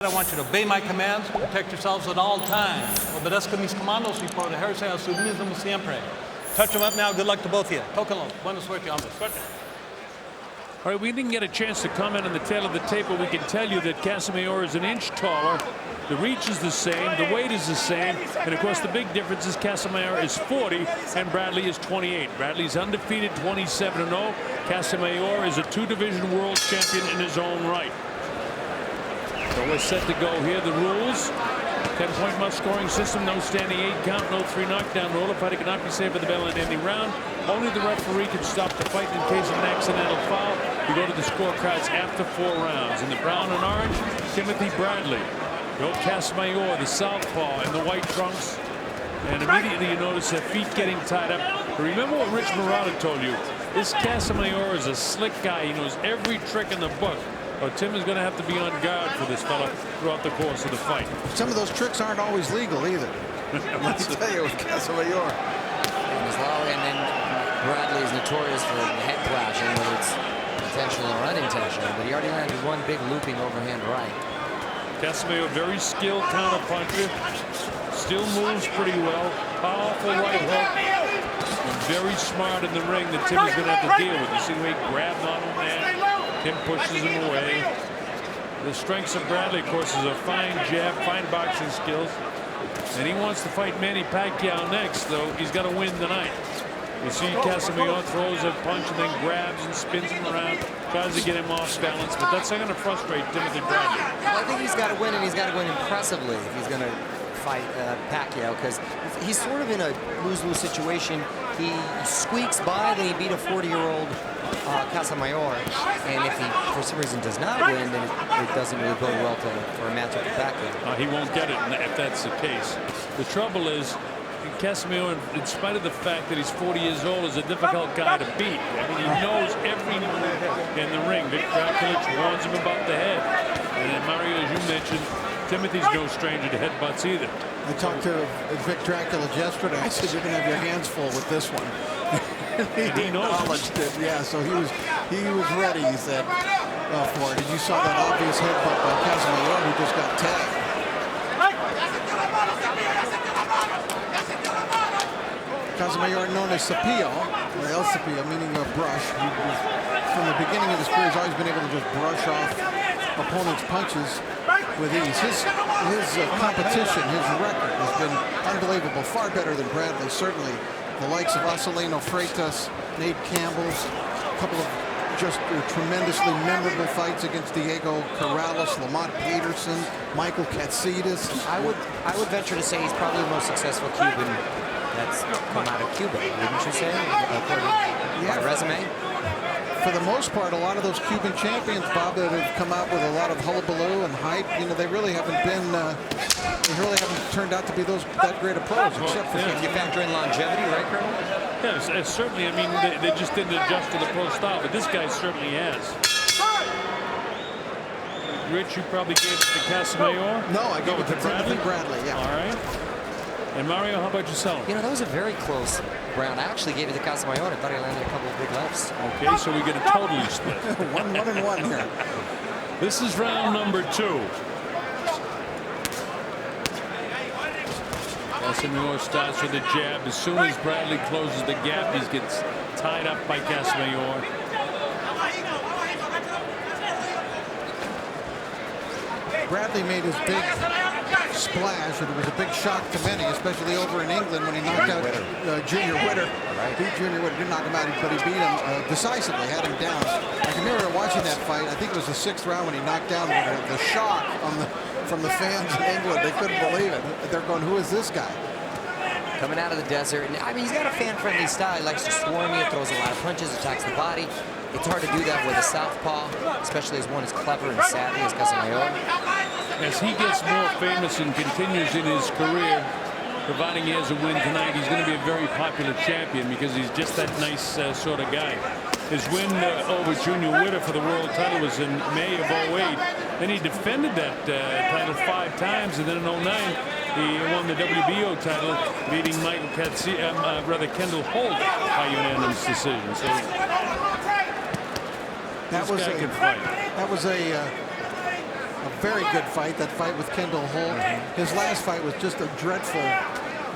I want you to obey my commands, protect yourselves at all times. Obedezca mis comandos y protegerse a su mismo siempre. Touch them up now. Good luck to both of you. Tóquenlo. Buena suerte, hombres. Suerte. All right, we didn't get a chance to comment on the tail of the tape, but we can tell you that Casamayor is an inch taller. The reach is the same, the weight is the same, and of course the big difference is Casamayor is 40 and Bradley is 28. Bradley's undefeated 27-0. Casamayor is a two-division world champion in his own right. So we're set to go here. The rules: 10-point must scoring system, no standing 8 count, no 3 knockdown rule. A fighter cannot be saved by the bell in any round. Only the referee can stop the fight in case of an accidental foul. We go to the scorecards after 4 rounds. In the brown and orange, Timothy Bradley. Joel Casamayor, the southpaw, in the white trunks. And immediately you notice their feet getting tied up. But remember what Rich Murata told you. This Casamayor is a slick guy. He knows every trick in the book. Oh, Tim is going to have to be on guard for this fella throughout the course of the fight. Some of those tricks aren't always legal either. Let me tell you, with Casamayor. And then Bradley is notorious for head clashing, whether it's intentional or unintentional. But he already landed one big looping overhand right. Casamayor, very skilled counter puncher. Still moves pretty well. Powerful right hook. And very smart in the ring that Tim is going to have to deal with. You see the way he grabbed on him there? Tim pushes him away. The strengths of Bradley, of course, is a fine jab, fine boxing skills. And he wants to fight Manny Pacquiao next, though. He's got to win tonight. You see Casamayor throws a punch and then grabs and spins him around, tries to get him off balance, but that's not going to frustrate Timothy Bradley. Well, I think he's got to win, and he's got to win impressively if he's going to fight Pacquiao, because he's sort of in a lose-lose situation. He squeaks by, then he beat a 40-year-old Casamayor, and if he, for some reason, does not win, then it doesn't really bode well for a matchup with Pacquiao. He won't get it if that's the case. The trouble is, Casamayor, in spite of the fact that he's 40 years old, is a difficult guy to beat. I mean, he knows every move in the ring. Vic Drakulich warns him about the head. And Mario, as you mentioned, Timothy's no stranger to headbutts either. I talked to Vic Drakulich yesterday. I said, you're going to have your hands full with this one. he acknowledged it. Yeah, so he was ready, he said, for it. And you saw that obvious headbutt by Casamayor, who just got tagged. Casamayor, known as Cepillo, or El Cepillo, meaning a brush. From the beginning of his career, he's always been able to just brush off opponents' punches with ease. His competition, his record has been unbelievable, far better than Bradley. Certainly the likes of Acelino Freitas, Nate Campbell's, a couple of just tremendously memorable fights against Diego Corrales, Lamont Peterson, Michael Katsidis. I would venture to say he's probably the most successful Cuban that's come out of Cuba, wouldn't you say? By resume? For the most part, a lot of those Cuban champions, Bob, that have come out with a lot of hullabaloo and hype, you know, they really haven't been, they really haven't turned out to be that great of pros, except for you factor in longevity, right, Colonel? Yes, certainly. I mean, they just didn't adjust to the pro style, but this guy certainly has. Rich, you probably gave it to Casamayor? No, I gave it to Bradley, yeah. All right. And Mario, how about yourself? You know, that was a very close round. I actually gave it to Casamayor. I thought he landed a couple of big lefts. Okay, so we get a totally split. one and one here. This is round number 2. Casamayor starts with a jab. As soon as Bradley closes the gap, he gets tied up by Casamayor. Bradley made his big splash, and it was a big shock to many, especially over in England when he knocked out Junior Witter. Beat Junior Witter, didn't knock him out, but he beat him decisively, had him down. I can remember watching that fight. I think it was the 6th round when he knocked down Witter. The shock from the fans in England, they couldn't believe it. They're going, who is this guy? Coming out of the desert, and I mean, he's got a fan-friendly style. He likes to swarm you, throws a lot of punches, attacks the body. It's hard to do that with a southpaw, especially as one as clever and savvy as Casamayor. As he gets more famous and continues in his career, providing he has a win tonight, he's going to be a very popular champion because he's just that nice sort of guy. His win over Junior Witter for the world title was in May of 08. Then he defended that title 5 times, and then in 09 he won the WBO title, beating Kendall Holt by unanimous decision. So That was a a very good fight. That fight with Kendall Holt. His last fight was just a dreadful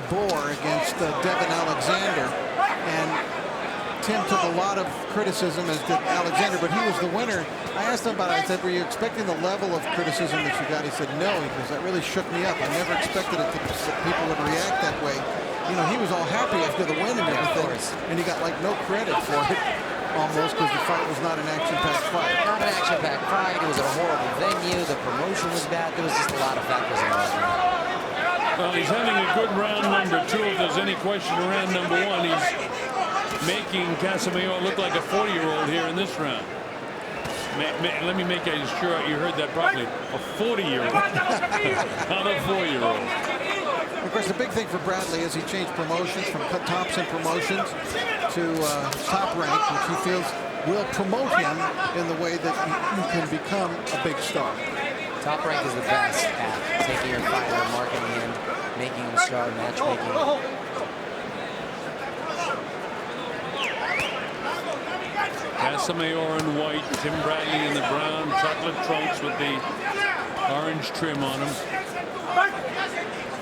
bore against Devin Alexander, and Tim took a lot of criticism, as did Alexander, but he was the winner. I asked him about it. I said, were you expecting the level of criticism that you got? He said, no. He goes, that really shook me up. I never expected it that people would react that way. You know, he was all happy after the win and everything, and he got like no credit for it, almost, because the fight was not an action-packed fight. Not an action-packed fight. It was a horrible venue. The promotion was bad. There was just a lot of factors involved. Well, he's having a good round number 2. If there's any question of round number 1, he's making Casamayor look like a 40-year-old here in this round. Let me make sure you heard that properly. A 40-year-old, not a 4-year-old. Of course, the big thing for Bradley is he changed promotions from Thompson Promotions to Top Rank, which he feels will promote him in the way that he can become a big star. Top Rank is the best at taking your fighter, marketing him, making him star, matchmaking. Casamayor in white, Tim Bradley in the brown chocolate trunks with the orange trim on them.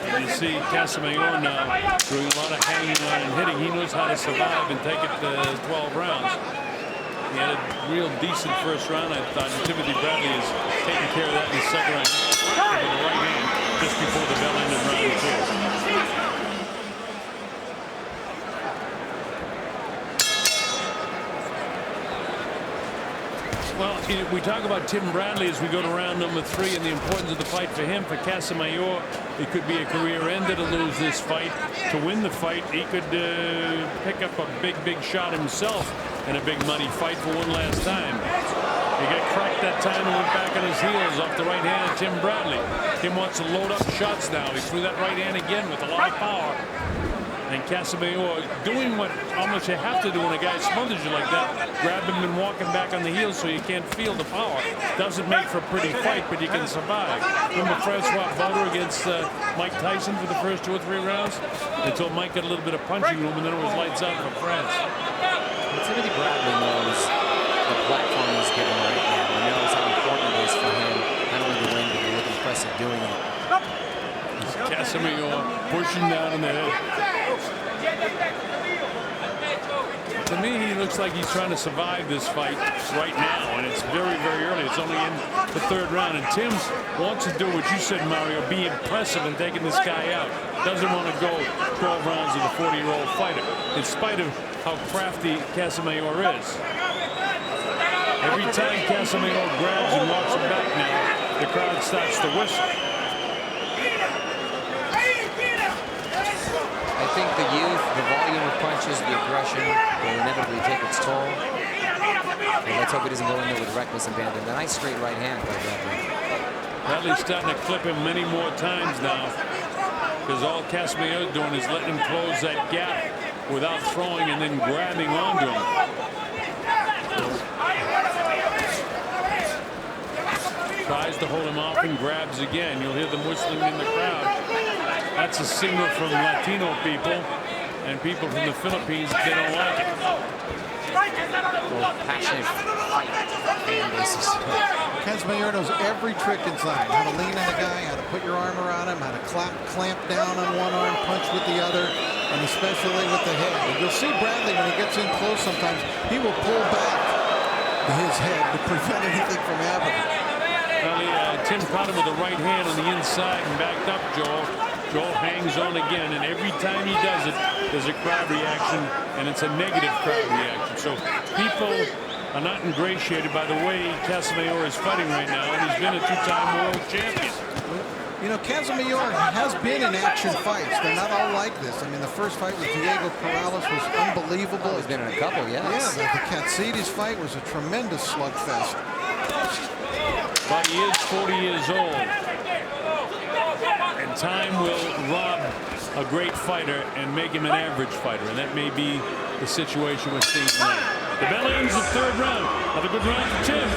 And you see Casamayor now doing a lot of hanging on and hitting. He knows how to survive and take it to 12 rounds. He had a real decent first round, I thought. And Timothy Bradley is taking care of that in the second round. With the right hand just before the bell ended round 2. Well, we talk about Tim Bradley as we go to round number 3 and the importance of the fight for him. For Casamayor, it could be a career ender to lose this fight. To win the fight, he could pick up a big shot himself in a big money fight for one last time. He got cracked that time and went back on his heels off the right hand of Tim Bradley. Tim wants to load up shots now. He threw that right hand again with a lot of power. And Casamayor doing what almost you have to do when a guy smothers you like that. Grab him and walk him back on the heels so you can't feel the power. Doesn't make for a pretty fight, but you can survive. Remember Francois Bowder against Mike Tyson for the first 2 or 3 rounds? Until Mike got a little bit of punching room, and then it was lights out for France. Timothy Bradley knows the platform he's given right now. He knows how important it is for him, not only to win, but to look impressive doing it. Casamayor pushing down on the head. To me, he looks like he's trying to survive this fight right now, and it's very early. It's only in the 3rd round, and Tim wants to do what you said, Mario, be impressive in taking this guy out. Doesn't want to go 12 rounds with a 40-year-old fighter, in spite of how crafty Casamayor is. Every time Casamayor grabs and walks him back now, the crowd starts to whistle. I think the youth, the volume of punches, the aggression will inevitably take its toll. And let's hope he doesn't go in there with reckless abandon. A nice straight right hand by Bradley. Bradley's starting to clip him many more times now, because all Casamayor is doing is letting him close that gap without throwing and then grabbing onto him. Tries to hold him off and grabs again. You'll hear them whistling in the crowd. That's a signal from Latino people and people from the Philippines. They don't like it. Passionate fight fan bases. Casamayor knows every trick inside. How to lean on a guy, how to put your arm around him, how to clamp down on one arm, punch with the other, and especially with the head. And you'll see Bradley when he gets in close sometimes, he will pull back his head to prevent anything from happening. Well, Tim caught him with the right hand on the inside and backed up Joel. Joel hangs on again, and every time he does it, there's a crowd reaction, and it's a negative crowd reaction. So people are not ingratiated by the way Casamayor is fighting right now, and he's been a 2-time world champion. You know, Casamayor has been in action fights. They're not all like this. I mean, the first fight with Diego Corrales was unbelievable. Oh, he's been in a couple, yes. Yeah, the Katsides fight was a tremendous slugfest. But he is 40 years old. And time will rob a great fighter and make him an average fighter. And that may be the situation we're seeing now. The bell ends the 3rd round. Another good round for Tim.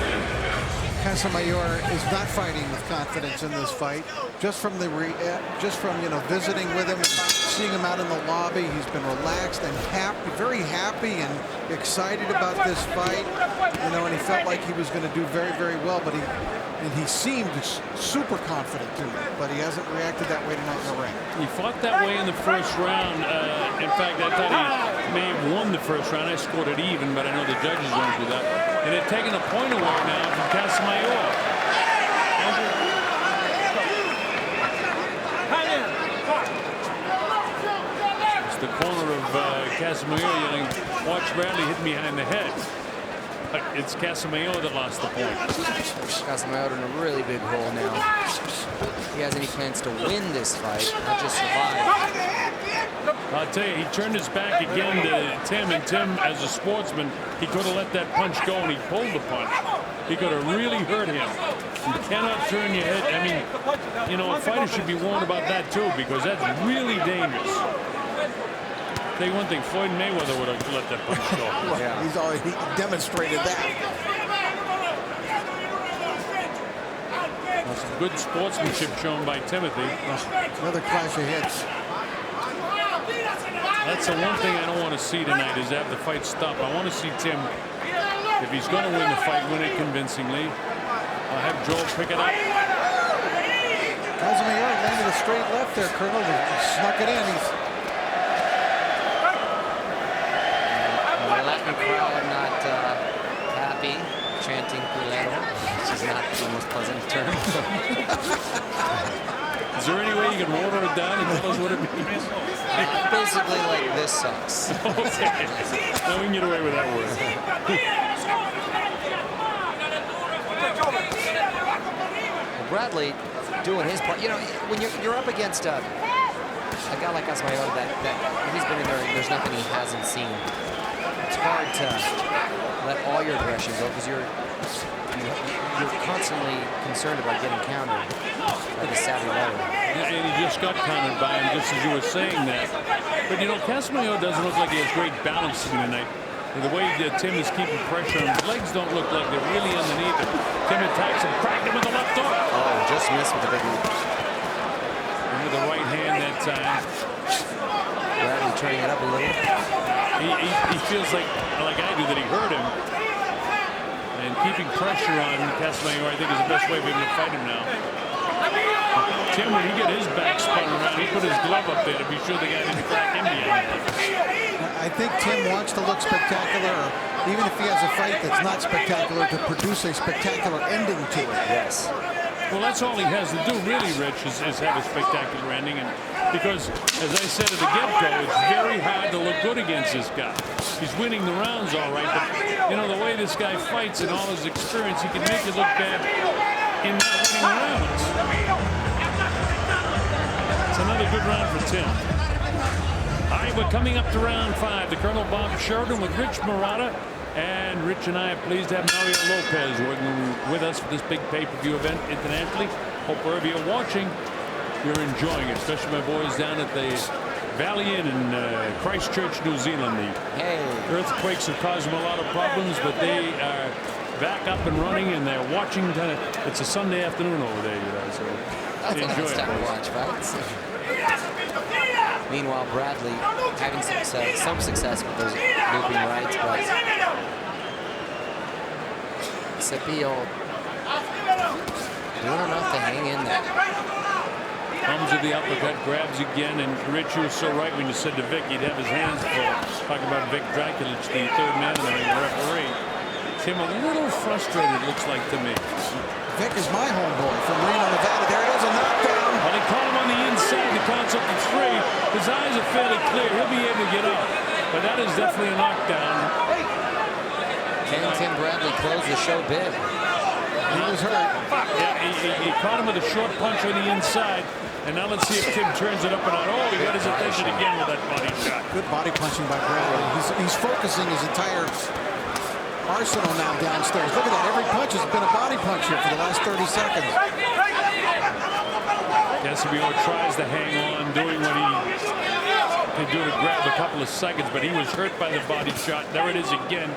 Casamayor is not fighting with confidence in this fight. Just from visiting with him and seeing him out in the lobby, he's been relaxed and happy, very happy and excited about this fight. And he felt like he was going to do very, very well, but he seemed super confident too. But he hasn't reacted that way tonight in the ring. He fought that way in the first round. In fact, I thought he may have won the first round. I scored it even, but I know the judges won't do that. And they're taking a point away now from Casamayor. It's the corner of Casamayor yelling, "Watch Bradley hit me behind the head." But it's Casamayor that lost the point. Casamayor in a really big hole now. He has any plans to win this fight, not just survive. I'll tell you, he turned his back again to Tim, and Tim, as a sportsman, he could have let that punch go, and he pulled the punch. He could have really hurt him. You cannot turn your head. I mean, a fighter should be warned about that too, because that's really dangerous. Tell you one thing, Floyd Mayweather would have let that punch go. Yeah. He's already demonstrated that. Well, some good sportsmanship shown by Timothy. Another clash of hits. That's the one thing I don't want to see tonight, is have the fight stop. I want to see Tim, if he's going to win the fight, win it convincingly. I'll have Joel pick it up. Casamayor landed a straight left there, Colonel. He snuck it in. The Latin crowd not happy, chanting Culero, which is not the most pleasant term. Is there any way you can water it down and tell us what it means? Basically like, this sucks. Okay. Now we can get away with that word. Bradley doing his part. When you're up against a guy like Casamayor that he's been in there, there's nothing he hasn't seen. It's hard to let all your aggression go because you're constantly concerned about getting countered by the savvy level. And he just got countered by him, just as you were saying that. But Casamayor doesn't look like he has great balance to me tonight. And the way Tim is keeping pressure on his legs don't look like they're really underneath him. Tim attacks him, cracked him with the left hook. Oh, just missed with the big leap. And with the right hand that time. Bradley turning it up a little. He feels like I do that he hurt him. And keeping pressure on Casamayor, I think, is the best way for him to fight him now. Tim, when he get his back spun around, he put his glove up there to be sure the guy didn't crack him behind. I think Tim wants to look spectacular, even if he has a fight that's not spectacular, to produce a spectacular ending to it. Yes. Well, that's all he has to do, really, Rich, is have a spectacular ending. And because, as I said at the get-go, it's very hard to look good against this guy. He's winning the rounds all right, but, the way this guy fights and all his experience, he can make you look bad in not winning rounds. It's another good round for Tim. All right, we're coming up to round 5. The Colonel Bob Sheridan with Rich Marotta. And Rich and I are pleased to have Mario Lopez working with us for this big pay-per-view event internationally. Hope wherever you're watching, you're enjoying it, especially my boys down at the Valley Inn in Christchurch, New Zealand. The earthquakes have caused them a lot of problems, but they are back up and running, and they're watching. It's a Sunday afternoon over there, so that's a nice time to watch fights. Meanwhile, Bradley having some success with those looping rights, but Cepillo doing enough to hang in there. Comes with the uppercut, grabs again, and Rich, you were so right when you said to Vic he'd have his hands full. Talking about Vic Draculich, the third man in the ring, the referee. Tim a little frustrated, looks like to me. Vic is my homeboy from Reno, Nevada. There it is, a knockdown. Well, they caught him on the inside. The count's up to 3. His eyes are fairly clear. He'll be able to get up. But that is definitely a knockdown. Can Tim Bradley close the show big? He was hurt. Yeah, he caught him with a short punch on the inside. And now let's see if Tim turns it up and out. Oh, he got his attention again with that body shot. Good body punching by Bradley. He's focusing his entire arsenal now downstairs. Look at that. Every punch has been a body punch here for the last 30 seconds. Casamayor tries to hang on, doing what he can do to grab a couple of seconds, but he was hurt by the body shot. There it is again.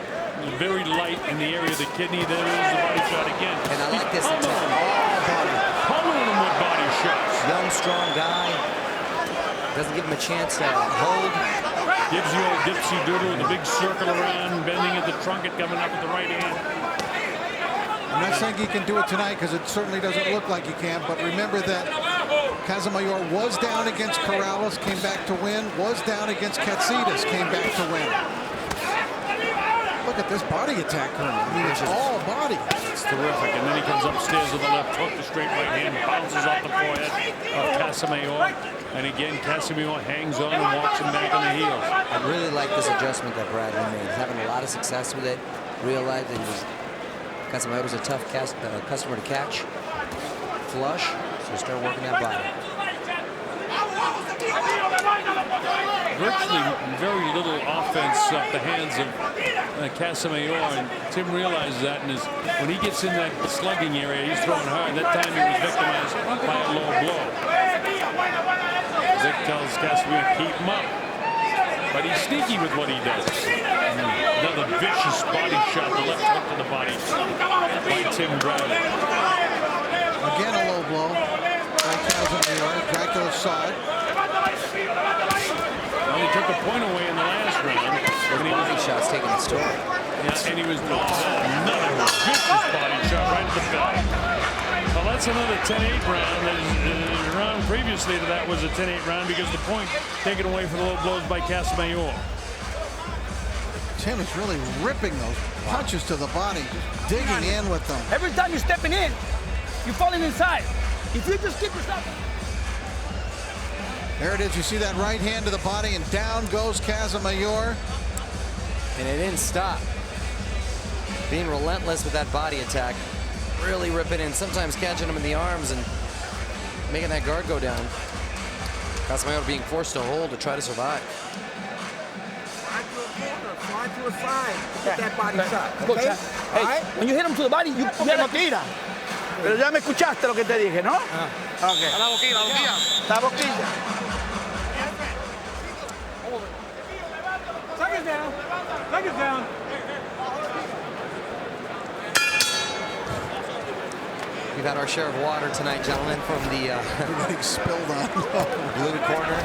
very light in the area of the kidney. There is the body shot again. And I like this He's attack. pummeling him with body shots. Young, strong guy. Doesn't give him a chance to hold. Gives you a dipsy doodle with a big circle around, bending at the trunk and coming up with the right hand. I'm not saying he can do it tonight because it certainly doesn't look like he can, but remember that Casamayor was down against Corrales, came back to win, was down against Katsidas, came back to win. Look at this body attack, Colonel. I mean, it's all body. It's terrific. And then he comes upstairs with the left hook, the straight right hand, bounces off the forehead of Casamayor. And again, Casamayor hangs on and walks him back on the heels. I really like this adjustment that Bradley made. He's having a lot of success with it. Realized that Casamayor was a tough customer to catch. Flush, so start working that body. Virtually very little offense off the hands of Casamayor, and Tim realizes that. And when he gets in that slugging area, he's throwing hard. That time he was victimized by a low blow. Vic tells Casamayor to keep him up, but he's sneaky with what he does. Another vicious body shot, the left hook to the body by Tim Bradley. Again, a low blow by Casamayor. Dracula saw it. Well, he took a point away in the last round. The body shot's taking its toll. Yeah, and he was another vicious body shot right at the belly. Well, that's another 10-8 round. The round previously to that was a 10-8 round because the point taken away for the low blows by Casamayor. Tim is really ripping those punches to the body, just digging in with them. Every time you're stepping in, you're falling inside. If you just keep yourself. There it is. You see that right hand to the body, and down goes Casamayor. And it didn't stop. Being relentless with that body attack. Really ripping in, sometimes catching him in the arms and making that guard go down. Casamayor being forced to hold to try to survive. Slide to a corner, slide to a side. Get that body shot. Okay? Hey, when you hit him to the body, you no tira. Pero ya me escuchaste lo que te dije, ¿no? Okay. La boquilla, la boquilla. La boquilla. Take it down. Take it down. We've had our share of water tonight, gentlemen, from the Everything spilled on blue corner.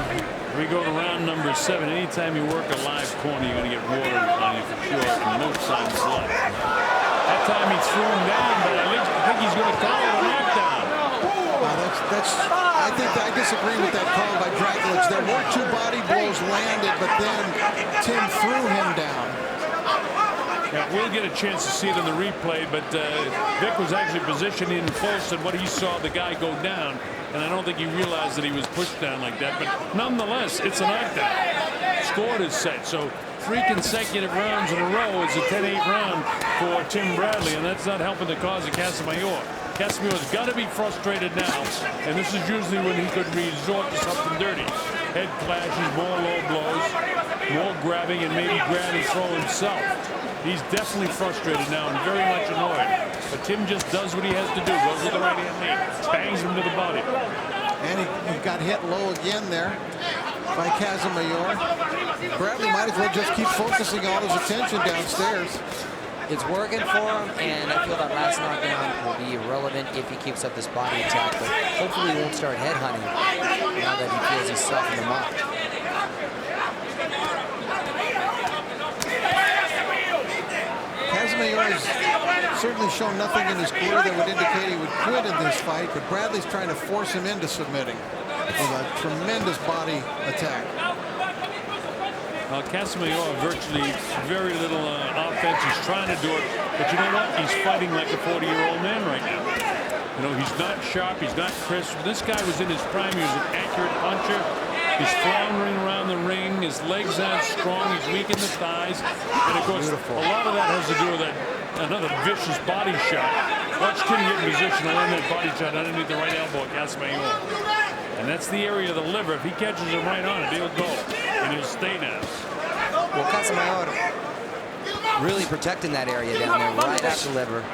We go to round number 7. Anytime you work a live corner, you're going to get water on you for sure, and no signs left. That time he threw him down, but I think he's going to call it a knockdown. I disagree with that call by Dragic. There were 2 body blows landed, but then Tim threw him down. Yeah, we'll get a chance to see it in the replay, but Vic was actually positioned in close and what he saw the guy go down, and I don't think he realized that he was pushed down like that, but nonetheless, it's a knockdown. Scored is set, so 3 consecutive rounds in a row is a 10-8 round for Tim Bradley, and that's not helping the cause of Casamayor. Casamayor's got to be frustrated now, and this is usually when he could resort to something dirty. Head clashes, more low blows, more grabbing, and maybe grab and throw himself. He's definitely frustrated now and very much annoyed. But Tim just does what he has to do. Goes with the right hand lead, bangs him to the body. And he got hit low again there by Casamayor. Bradley might as well just keep focusing all his attention downstairs. It's working for him, and I feel that last knockdown will be irrelevant if he keeps up this body attack, but hopefully he won't start headhunting now that he feels he's softened him up. Casamayor has certainly shown nothing in his career that would indicate he would quit in this fight, but Bradley's trying to force him into submitting with a tremendous body attack. Casamayor virtually very little offense. He's trying to do it, but you know what? He's fighting like a 40-year-old man right now. You know, he's not sharp, he's not crisp. This guy was in his prime. He was an accurate puncher. He's floundering around the ring. His legs aren't strong. He's weak in the thighs. And of course, a lot of that has to do with another vicious body shot. Watch Tim get in position to land that body shot underneath the right elbow of Casamayor. And that's the area of the liver. If he catches him right on it, he'll go. And he'll stay now. Well, Casamayor really protecting that area down there, right at the liver.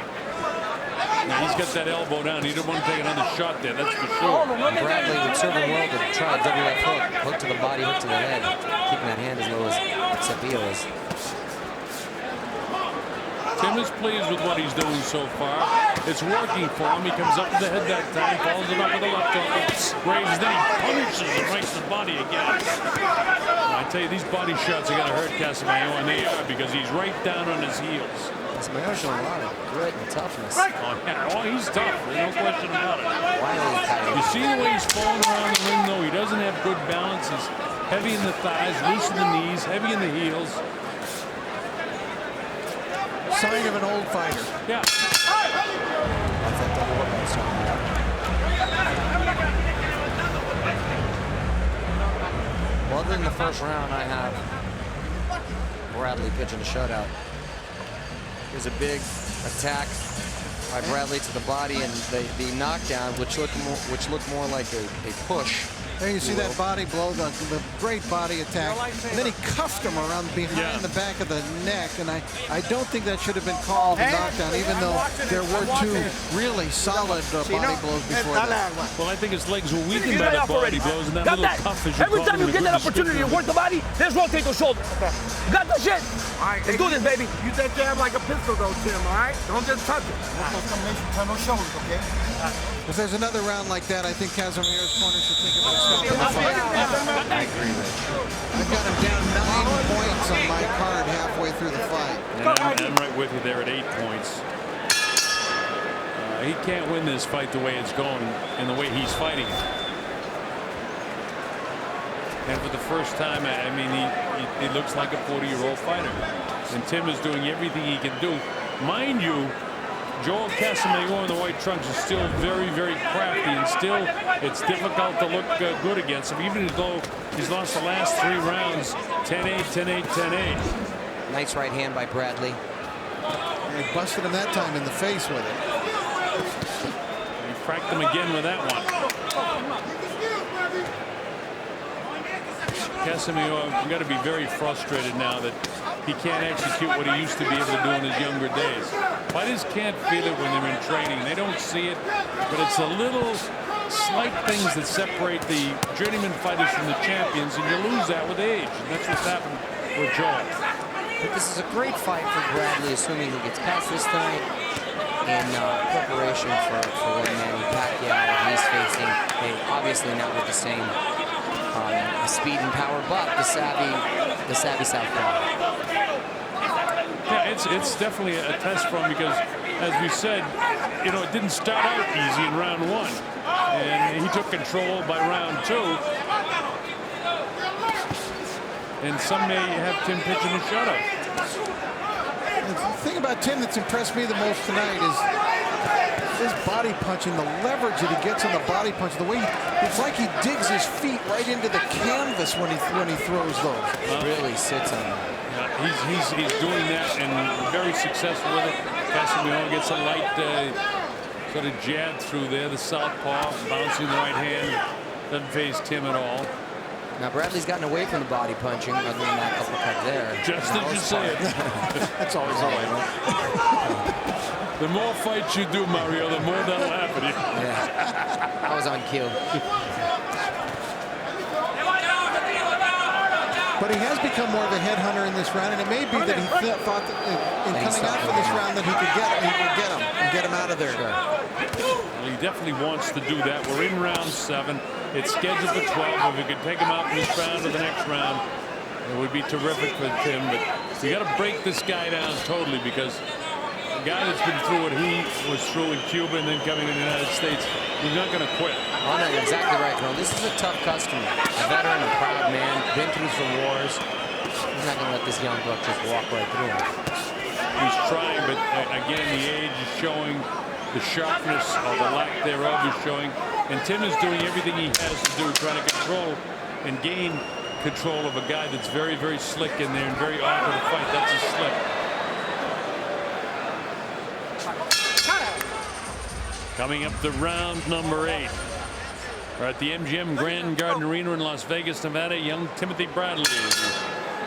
Now he's got that elbow down. He didn't want to take another shot there, that's for sure. Bradley would serve him well to try a double left hook. Hook to the body, hook to the head. Keeping that hand as low as Cepillo is. Tim is pleased with what he's doing so far. It's working for him. He comes up with the head that time, follows it up with the left hook. Graves, then he punishes him right in the body again. I tell you, these body shots are going to hurt Casamayor, and they are, because he's right down on his heels. Casamayor showing a lot of grit and toughness. Oh, yeah. Oh, he's tough. There's no question about it. Wily tight. You see the way he's falling around the ring, though? He doesn't have good balance. He's heavy in the thighs, loose in the knees, heavy in the heels. Sign of an old fighter. Yeah. That's that double hook I was talking about. Well, other than the first round, I have Bradley pitching a shutout. There's a big attack by Bradley to the body, and the knockdown, which looked more like a push. There you see that body blow, the great body attack. And then he cuffed him around behind the back of the neck, and I don't think that should have been called a knockdown, even though there were two really solid body blows before that. Well, I think his legs were weakened by the body blows, and that little cuff, as you Every call time it, you get that opportunity to work the body, let's rotate the shoulder. Got the shit? All right, let's do this, baby. Use that jab like a pistol, though, Tim, all right? Don't just touch it. Turn those shoulders, okay? If there's another round like that, I think Casamayor's corner should think about stopping the fight. I agree, Rich. I've got him down 9 points on my card halfway through the fight. And I'm right with you there at 8 points. He can't win this fight the way it's going and the way he's fighting it. And for the first time, I mean, he looks like a 40-year-old fighter. And Tim is doing everything he can do. Mind you, Joel Casamayor in the white trunks is still very, very crafty, and still it's difficult to look good against him, even though he's lost the last 3 rounds, 10-8, 10-8, 10-8. Nice right hand by Bradley. And he busted him that time in the face with it. He cracked him again with that one. Casamayor got to be very frustrated now that he can't execute what he used to be able to do in his younger days. Fighters can't feel it when they're in training. They don't see it, but it's the little slight things that separate the journeyman fighters from the champions, and you lose that with age. And that's what's happened with Joel. But this is a great fight for Bradley, assuming he gets past this tonight in preparation for when Manny Pacquiao he's facing. Obviously not with the same speed and power, but the savvy southpaw. Yeah, it's definitely a test for him because, as we said, you know, it didn't start out easy in round 1, and he took control by round 2. And some may have Tim pitching a shutout. The thing about Tim that's impressed me the most tonight is his body punching, the leverage that he gets on the body punch, the way it's like he digs his feet right into the canvas when he throws those. Really sits on them. Yeah, he's doing that and very successful with it. Casamayor gets a light sort of jab through there, the southpaw, bouncing the right hand, doesn't phase Tim at all. Now Bradley's gotten away from the body punching, other than that uppercut there. Just as you say it. That's always all I know. The more fights you do, Mario, the more they'll laugh at you. Yeah, I was on cue. But he has become more of a headhunter in this round, and it may be that he thought that in coming out for this round that he could get him out of there. Sure. Well, he definitely wants to do that. We're in round 7. It's scheduled for 12. If we could take him out in this round or the next round, it would be terrific for Tim. But you got to break this guy down totally, because a guy that's been through what he was through in Cuba and then coming to the United States, he's not going to quit. Oh, no, you're exactly right, Colonel. This is a tough customer. A veteran, a proud man, been through some wars. He's not going to let this young buck just walk right through him. He's trying, but again, the age is showing, the sharpness or the lack thereof is showing, and Tim is doing everything he has to do, trying to control and gain control of a guy that's very, very slick in there and very awkward to fight. That's a slip. Coming up to round number 8. We're at the MGM Grand Garden Arena in Las Vegas, Nevada. Young Timothy Bradley,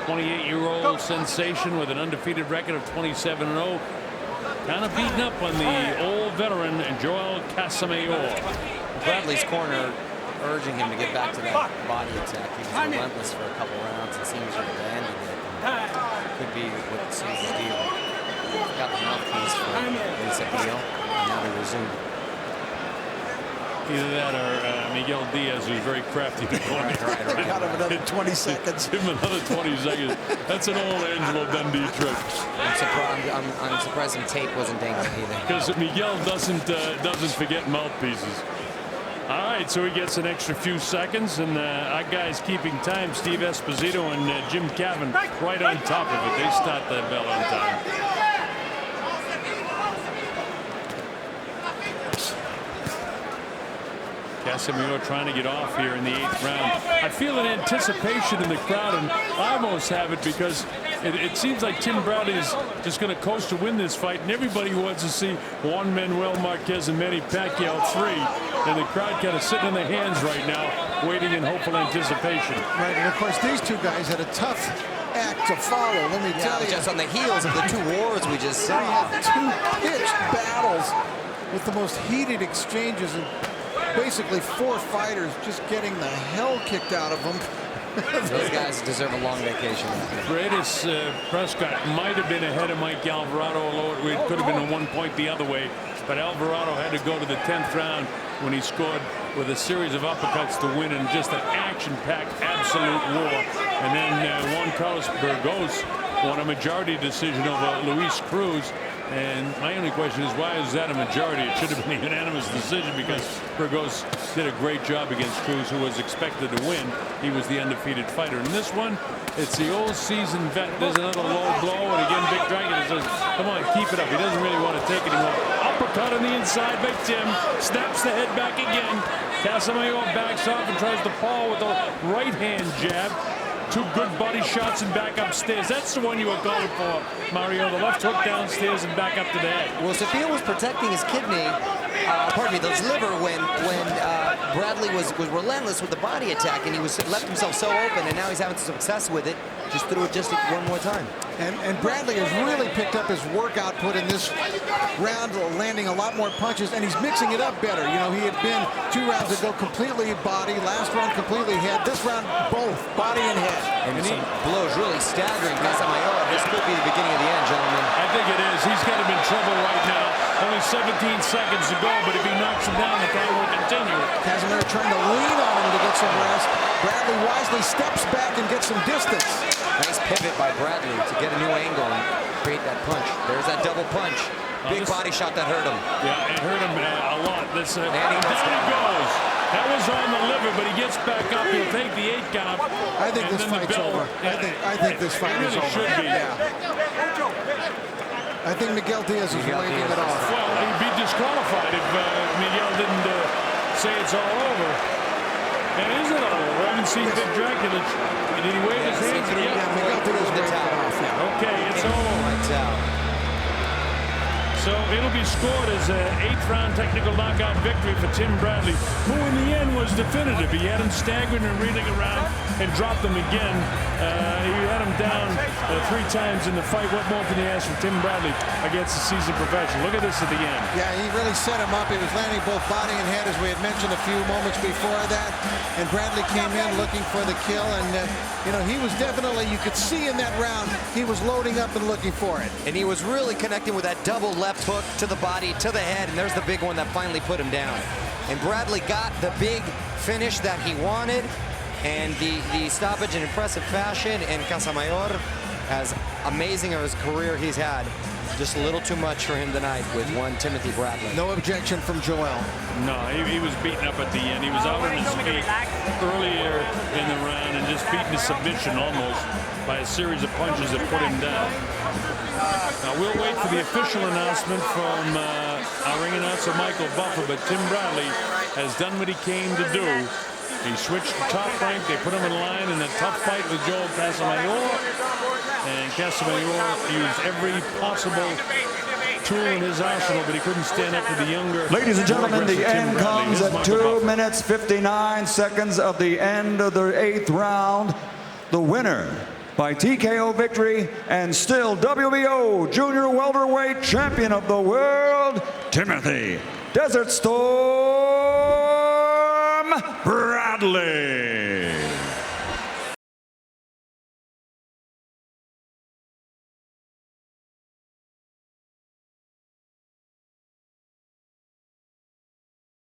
28-year-old sensation with an undefeated record of 27-0. Kind of beating up on the old veteran Joel Casamayor. Bradley's corner urging him to get back to that body attack. He was relentless for a couple rounds. It seems to have ended it. Could be what seems his deal. Got the mouthpiece for Luis Apio, and now they resume. Either that or Miguel Diaz, who's very crafty. Right. Got him another 20 seconds. Give him another 20 seconds. That's an old Angelo Dundee trick. I'm surprised some tape wasn't dangling either. Because Miguel doesn't forget mouthpieces. All right, so he gets an extra few seconds, and our guys keeping time, Steve Esposito and Jim Cavan, right on top of it. They start the bell on time. Casamayor trying to get off here in the 8th round. I feel an anticipation in the crowd, and I almost have it because it seems like Tim Bradley is just going to coast to win this fight, and everybody wants to see Juan Manuel Marquez and Manny Pacquiao 3, and the crowd kind of sitting in their hands right now, waiting in hopeful anticipation. Right, and of course these two guys had a tough act to follow. Let me tell you. Just on the heels of the two wars we just saw. We had two pitched battles with the most heated exchanges, and basically 4 fighters just getting the hell kicked out of them. Those guys deserve a long vacation. Greatest Prescott might have been ahead of Mike Alvarado, although it could have been a 1 point the other way. But Alvarado had to go to the 10th round when he scored with a series of uppercuts to win in just an action-packed absolute war. And then Juan Carlos Burgos won a majority decision over Luis Cruz. And my only question is, why is that a majority? It should have been a unanimous decision because Burgos did a great job against Cruz, who was expected to win. He was the undefeated fighter. In this one, it's the old seasoned vet. There's another low blow, and again, Big Dragon says, come on, keep it up. He doesn't really want to take it anymore. Uppercut on the inside by Tim. Snaps the head back again. Casamayor backs off and tries to fall with a right-hand jab. 2 good body shots and back upstairs. That's the one you were going for, Mario. The left hook downstairs and back up to the head. Well, Sapio was protecting his kidney, his liver, when Bradley was relentless with the body attack, and he left himself so open, and now he's having success with it. Just threw it just one more time. And Bradley has really picked up his work output in this round, landing a lot more punches, and he's mixing it up better. You know, he had been 2 rounds ago completely body, last round completely head, this round both body and head. And some blows really staggering Casamayor. This could be the beginning of the end, gentlemen. I think it is. He's got him in trouble right now. Only 17 seconds to go, but if he knocks him down, the time will continue. Casamayor trying to lean on him to get some rest. Bradley wisely steps back and gets some distance. Nice pivot by Bradley to get a new angle and create that punch. There's that double punch. Big body shot that hurt him. Yeah, it hurt him a lot. And down he goes. That was on the liver, but he gets back up. He'll take the 8 count. I think this fight's over. I think this fight is over. Should be. Yeah. I think Miguel Diaz is waving it off. Well, he'd be disqualified if Miguel didn't say it's all over. And is it all over? I haven't seen Big Dracula. Did he wave his hands? Yeah, Miguel Diaz waved it off. Yeah. Okay, it's over. So it'll be scored as an 8th round technical knockout victory for Tim Bradley, who in the end was definitive. He had him staggering and reeling around and dropped him again. He had him down 3 times in the fight. What more can you ask from Tim Bradley against a seasoned professional? Look at this at the end. Yeah, he really set him up. He was landing both body and head, as we had mentioned a few moments before that. And Bradley came in looking for the kill. And, you know, he was definitely, you could see in that round, he was loading up and looking for it. And he was really connecting with that double left hook to the body, to the head, and there's the big one that finally put him down. And Bradley got the big finish that he wanted, and the stoppage in impressive fashion. And Casamayor, as amazing of his career he's had, just a little too much for him tonight with one Timothy Bradley. No objection from Joel. No, he was beaten up at the end. He was out on his feet earlier in the round and just beaten to submission almost by a series of punches that put him down. Now we'll wait for the official announcement from our ring announcer Michael Buffer, but Tim Bradley has done what he came to do. He switched to top rank. They put him in line in a tough fight with Joel Casamayor, and Casamayor used every possible tool in his arsenal, but he couldn't stand up to the younger. Ladies and gentlemen, the end comes at 2 minutes 59 seconds of the end of the 8th round. The winner by TKO victory and still WBO Junior Welterweight Champion of the World, Timothy Desert Storm Bradley.